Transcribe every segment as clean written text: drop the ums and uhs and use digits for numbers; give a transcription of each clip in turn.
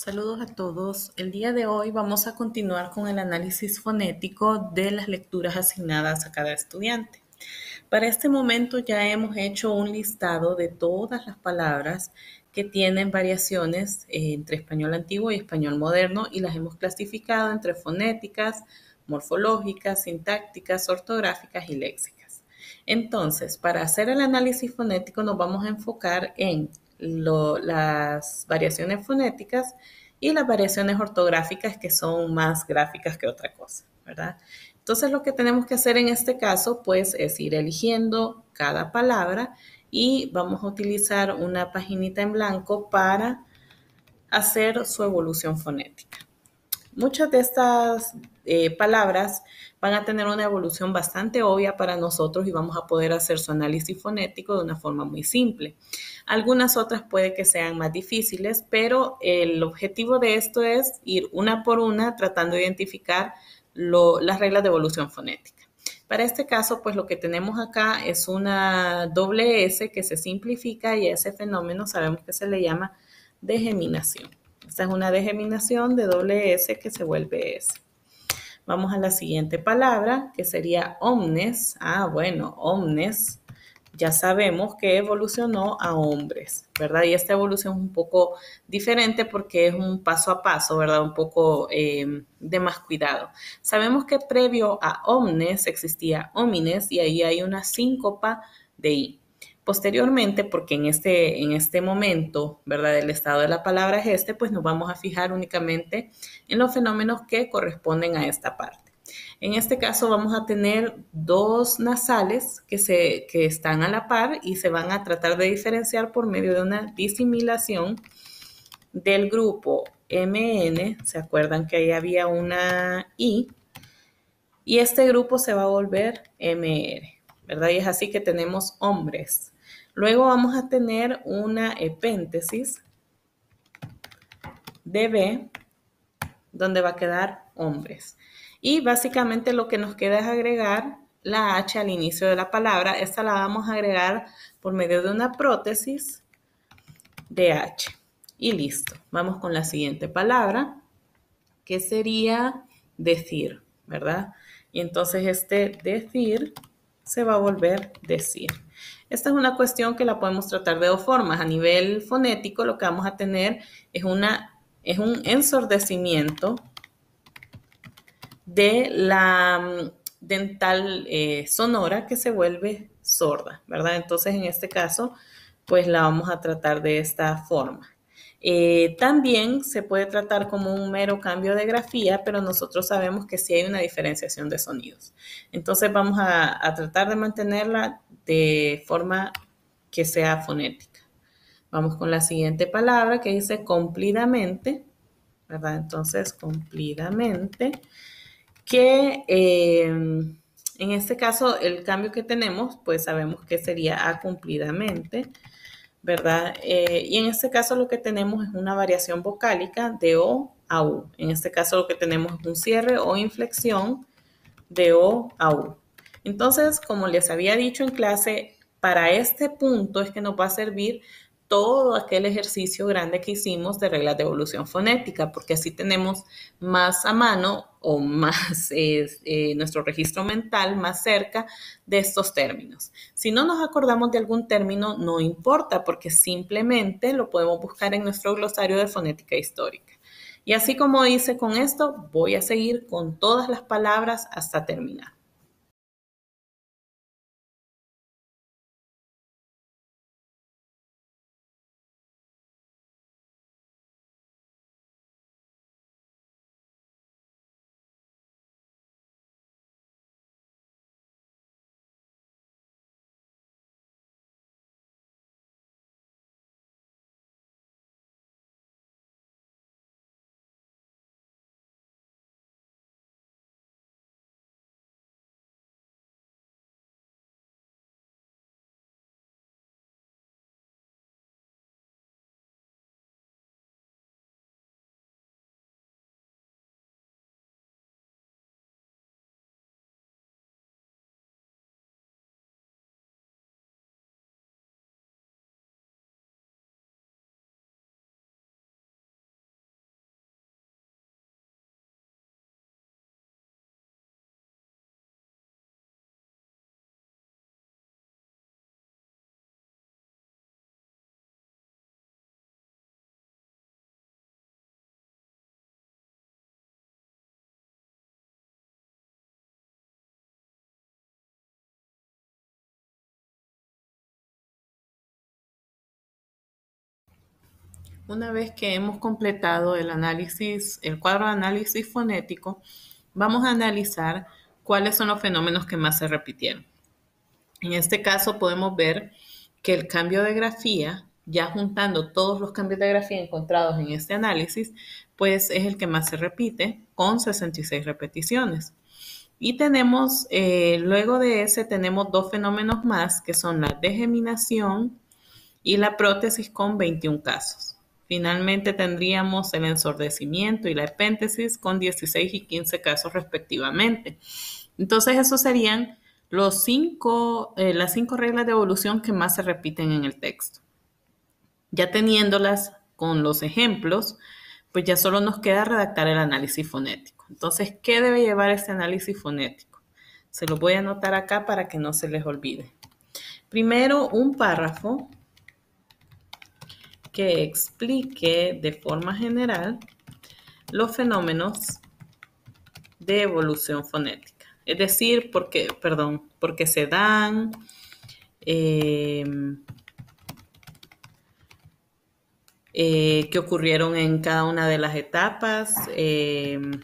Saludos a todos. El día de hoy vamos a continuar con el análisis fonético de las lecturas asignadas a cada estudiante. Para este momento ya hemos hecho un listado de todas las palabras que tienen variaciones entre español antiguo y español moderno y las hemos clasificado entre fonéticas, morfológicas, sintácticas, ortográficas y léxicas. Entonces, para hacer el análisis fonético nos vamos a enfocar en las variaciones fonéticas y las variaciones ortográficas que son más gráficas que otra cosa, ¿verdad? Entonces lo que tenemos que hacer en este caso pues es ir eligiendo cada palabra y vamos a utilizar una paginita en blanco para hacer su evolución fonética. Muchas de estas palabras van a tener una evolución bastante obvia para nosotros y vamos a poder hacer su análisis fonético de una forma muy simple. Algunas otras puede que sean más difíciles, pero el objetivo de esto es ir una por una tratando de identificar las reglas de evolución fonética. Para este caso, pues lo que tenemos acá es una doble S que se simplifica y a ese fenómeno sabemos que se le llama degeminación. Esta es una degeminación de doble S que se vuelve S. Vamos a la siguiente palabra, que sería omnes. Bueno, omnes ya sabemos que evolucionó a hombres, ¿verdad? Y esta evolución es un poco diferente porque es un paso a paso, ¿verdad? Un poco de más cuidado. Sabemos que previo a omnes existía homines y ahí hay una síncopa de I. Posteriormente, porque en este momento, ¿verdad? El estado de la palabra es este, pues nos vamos a fijar únicamente en los fenómenos que corresponden a esta parte. En este caso vamos a tener dos nasales que están a la par y se van a tratar de diferenciar por medio de una disimilación del grupo MN. ¿Se acuerdan que ahí había una I? Y este grupo se va a volver MR, ¿verdad? Y es así que tenemos hombres. Luego vamos a tener una epéntesis de B, donde va a quedar hombres. Y básicamente lo que nos queda es agregar la H al inicio de la palabra. Esta la vamos a agregar por medio de una prótesis de H. Y listo. Vamos con la siguiente palabra, que sería decir, ¿verdad? Y entonces este decir se va a volver decir. Esta es una cuestión que la podemos tratar de dos formas. A nivel fonético lo que vamos a tener es un ensordecimiento de la dental sonora que se vuelve sorda, ¿verdad? Entonces, en este caso, pues la vamos a tratar de esta forma. También se puede tratar como un mero cambio de grafía, pero nosotros sabemos que sí hay una diferenciación de sonidos. Entonces vamos a tratar de mantenerla de forma que sea fonética. Vamos con la siguiente palabra que dice cumplidamente, ¿verdad? Entonces, cumplidamente que en este caso el cambio que tenemos, pues sabemos que sería a cumplidamente, ¿verdad? Y en este caso lo que tenemos es una variación vocálica de O a U. En este caso lo que tenemos es un cierre o inflexión de O a U. Entonces, como les había dicho en clase, para este punto es que nos va a servir todo aquel ejercicio grande que hicimos de reglas de evolución fonética, porque así tenemos más a mano o más nuestro registro mental más cerca de estos términos. Si no nos acordamos de algún término, no importa, porque simplemente lo podemos buscar en nuestro glosario de fonética histórica. Y así como hice con esto, voy a seguir con todas las palabras hasta terminar. Una vez que hemos completado el análisis, el cuadro de análisis fonético, vamos a analizar cuáles son los fenómenos que más se repitieron. En este caso podemos ver que el cambio de grafía, ya juntando todos los cambios de grafía encontrados en este análisis, pues es el que más se repite, con 66 repeticiones. Y tenemos, luego de ese, tenemos dos fenómenos más, que son la degeminación y la prótesis, con 21 casos. Finalmente tendríamos el ensordecimiento y la epéntesis con 16 y 15 casos respectivamente. Entonces, esos serían las 5 reglas de evolución que más se repiten en el texto. Ya teniéndolas con los ejemplos, pues ya solo nos queda redactar el análisis fonético. Entonces, ¿qué debe llevar este análisis fonético? Se lo voy a anotar acá para que no se les olvide. Primero, un párrafo que explique de forma general los fenómenos de evolución fonética. Es decir, por qué se dan, qué ocurrieron en cada una de las etapas, de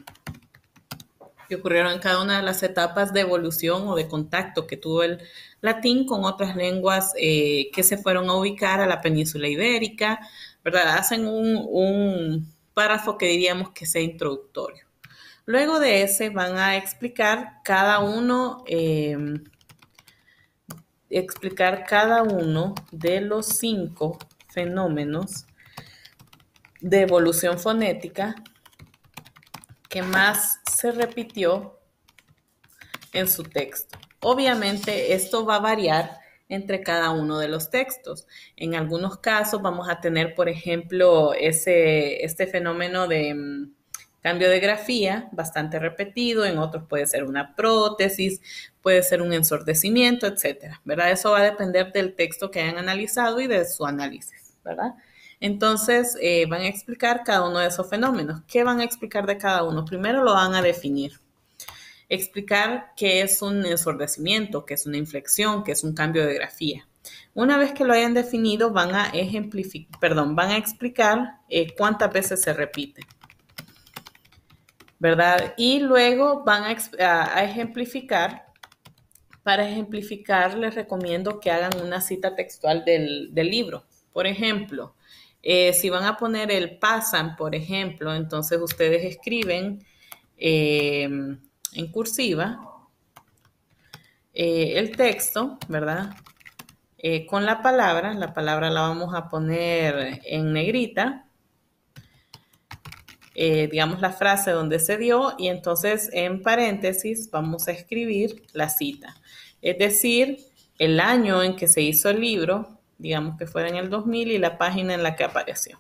evolución o de contacto que tuvo el latín con otras lenguas que se fueron a ubicar a la península ibérica, ¿verdad? Hacen un párrafo que diríamos que sea introductorio. Luego de ese van a explicar cada uno de los 5 fenómenos de evolución fonética que más se repitió en su texto. Obviamente esto va a variar entre cada uno de los textos. En algunos casos vamos a tener, por ejemplo, este fenómeno de cambio de grafía bastante repetido, en otros puede ser una prótesis, puede ser un ensordecimiento, etcétera, ¿verdad? Eso va a depender del texto que hayan analizado y de su análisis, ¿verdad? Entonces, van a explicar cada uno de esos fenómenos. ¿Qué van a explicar de cada uno? Primero lo van a definir. Explicar qué es un ensordecimiento, qué es una inflexión, qué es un cambio de grafía. Una vez que lo hayan definido, van a explicar cuántas veces se repite, ¿verdad? Y luego van a ejemplificar. Para ejemplificar, les recomiendo que hagan una cita textual del libro. Por ejemplo, si van a poner el pasan, por ejemplo, entonces ustedes escriben en cursiva el texto, ¿verdad? Con la palabra la vamos a poner en negrita, digamos la frase donde se dio, y entonces en paréntesis vamos a escribir la cita. Es decir, el año en que se hizo el libro, digamos que fuera en el 2000, y la página en la que apareció,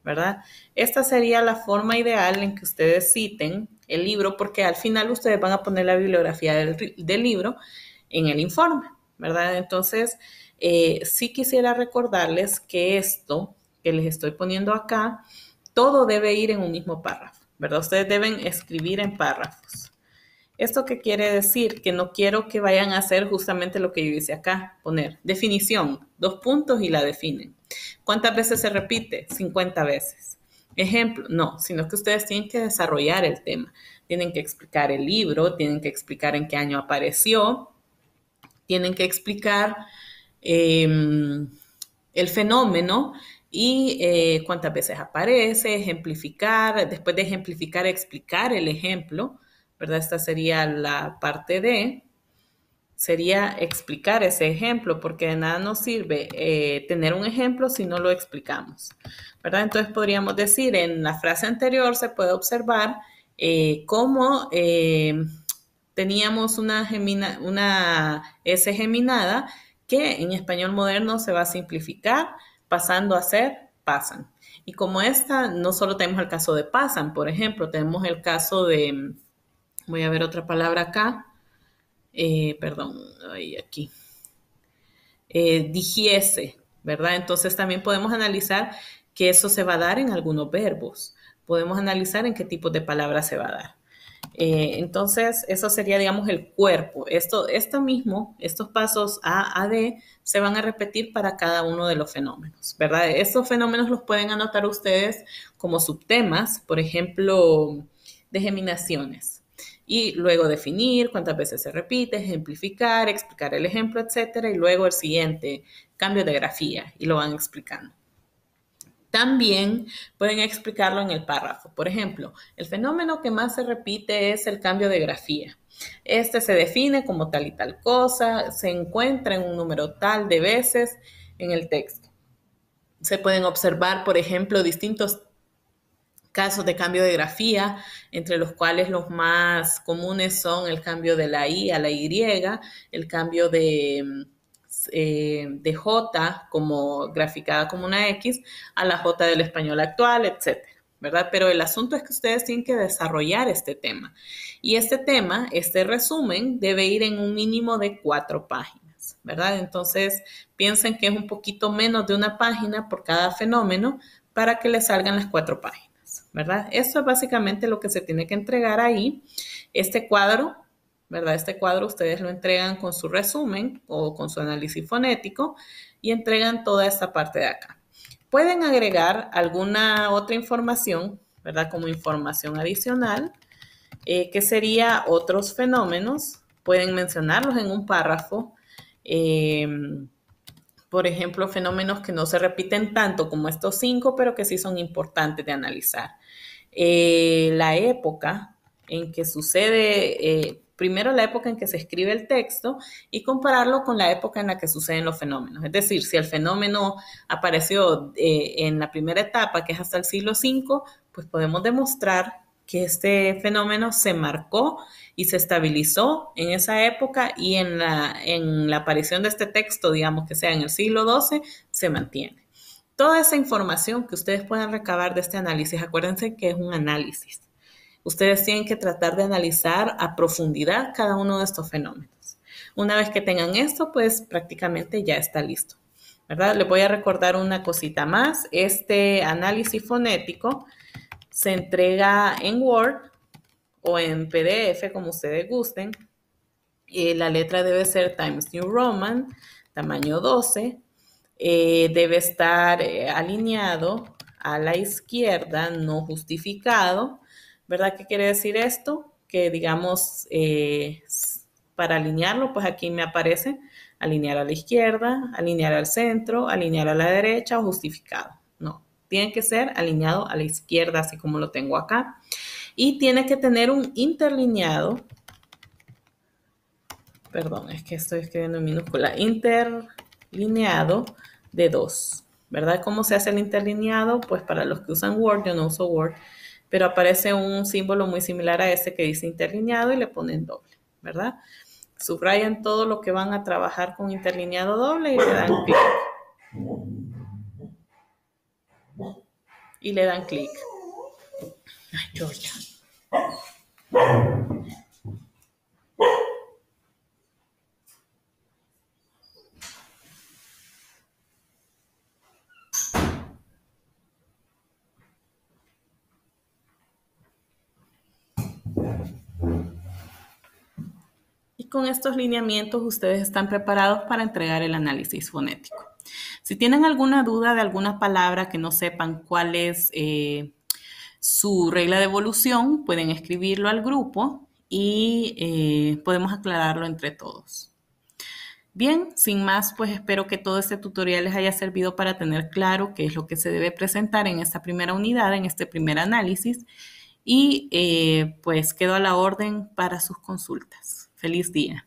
¿verdad? Esta sería la forma ideal en que ustedes citen el libro, porque al final ustedes van a poner la bibliografía del libro en el informe, ¿verdad? Entonces, sí quisiera recordarles que esto que les estoy poniendo acá, todo debe ir en un mismo párrafo, ¿verdad? Ustedes deben escribir en párrafos. ¿Esto qué quiere decir? Que no quiero que vayan a hacer justamente lo que yo hice acá, poner definición, 2 puntos y la definen. ¿Cuántas veces se repite? 50 veces. Ejemplo, no, sino que ustedes tienen que desarrollar el tema. Tienen que explicar el libro, tienen que explicar en qué año apareció, tienen que explicar el fenómeno y cuántas veces aparece, ejemplificar, después de ejemplificar, explicar el ejemplo, ¿verdad? Esta sería la parte D, sería explicar ese ejemplo, porque de nada nos sirve tener un ejemplo si no lo explicamos, ¿verdad? Entonces podríamos decir, en la frase anterior se puede observar cómo teníamos una S geminada que en español moderno se va a simplificar pasando a ser pasan. Y como esta, no solo tenemos el caso de pasan, por ejemplo, tenemos el caso de, voy a ver otra palabra acá, aquí, digiese, ¿verdad? Entonces también podemos analizar que eso se va a dar en algunos verbos. Podemos analizar en qué tipo de palabras se va a dar. Entonces, eso sería, digamos, el cuerpo. Estos pasos A a D se van a repetir para cada uno de los fenómenos, ¿verdad? Estos fenómenos los pueden anotar ustedes como subtemas, por ejemplo, de geminaciones. Y luego definir cuántas veces se repite, ejemplificar, explicar el ejemplo, etcétera. Y luego el siguiente, cambio de grafía, y lo van explicando. También pueden explicarlo en el párrafo. Por ejemplo, el fenómeno que más se repite es el cambio de grafía. Este se define como tal y tal cosa, se encuentra en un número tal de veces en el texto. Se pueden observar, por ejemplo, distintos casos de cambio de grafía, entre los cuales los más comunes son el cambio de la I a la Y, el cambio de J como graficada como una X a la J del español actual, etcétera, ¿verdad? Pero el asunto es que ustedes tienen que desarrollar este tema. Y este resumen, debe ir en un mínimo de 4 páginas, ¿verdad? Entonces, piensen que es un poquito menos de una página por cada fenómeno para que les salgan las 4 páginas, ¿verdad? Eso es básicamente lo que se tiene que entregar ahí. Este cuadro, ¿verdad? Este cuadro ustedes lo entregan con su resumen o con su análisis fonético y entregan toda esta parte de acá. Pueden agregar alguna otra información, ¿verdad? Como información adicional, que sería otros fenómenos. Pueden mencionarlos en un párrafo. Por ejemplo, fenómenos que no se repiten tanto como estos 5, pero que sí son importantes de analizar. La época en que sucede, primero la época en que se escribe el texto y compararlo con la época en la que suceden los fenómenos. Es decir, si el fenómeno apareció en la primera etapa, que es hasta el siglo V, pues podemos demostrar que este fenómeno se marcó y se estabilizó en esa época y en la aparición de este texto, digamos que sea en el siglo XII, se mantiene. Toda esa información que ustedes puedan recabar de este análisis, acuérdense que es un análisis. Ustedes tienen que tratar de analizar a profundidad cada uno de estos fenómenos. Una vez que tengan esto, pues prácticamente ya está listo, ¿verdad? Les voy a recordar una cosita más. Este análisis fonético se entrega en Word o en PDF, como ustedes gusten. La letra debe ser Times New Roman, tamaño 12. Debe estar alineado a la izquierda, no justificado, ¿verdad? ¿Qué quiere decir esto? Que digamos, para alinearlo, pues aquí me aparece alinear a la izquierda, alinear al centro, alinear a la derecha o justificado. No, tiene que ser alineado a la izquierda, así como lo tengo acá. Y tiene que tener un interlineado, perdón, es que estoy escribiendo en minúscula, interlineado de 2, ¿verdad? ¿Cómo se hace el interlineado? Pues para los que usan Word, yo no uso Word, pero aparece un símbolo muy similar a este que dice interlineado y le ponen doble, ¿verdad? Subrayan todo lo que van a trabajar con interlineado doble y le dan clic. Y le dan clic. Ay, Georgia. Y con estos lineamientos ustedes están preparados para entregar el análisis fonético. Si tienen alguna duda de alguna palabra que no sepan cuál es su regla de evolución, pueden escribirlo al grupo y podemos aclararlo entre todos. Bien, sin más, pues espero que todo este tutorial les haya servido para tener claro qué es lo que se debe presentar en esta primera unidad, en este primer análisis, y pues quedo a la orden para sus consultas. Feliz día.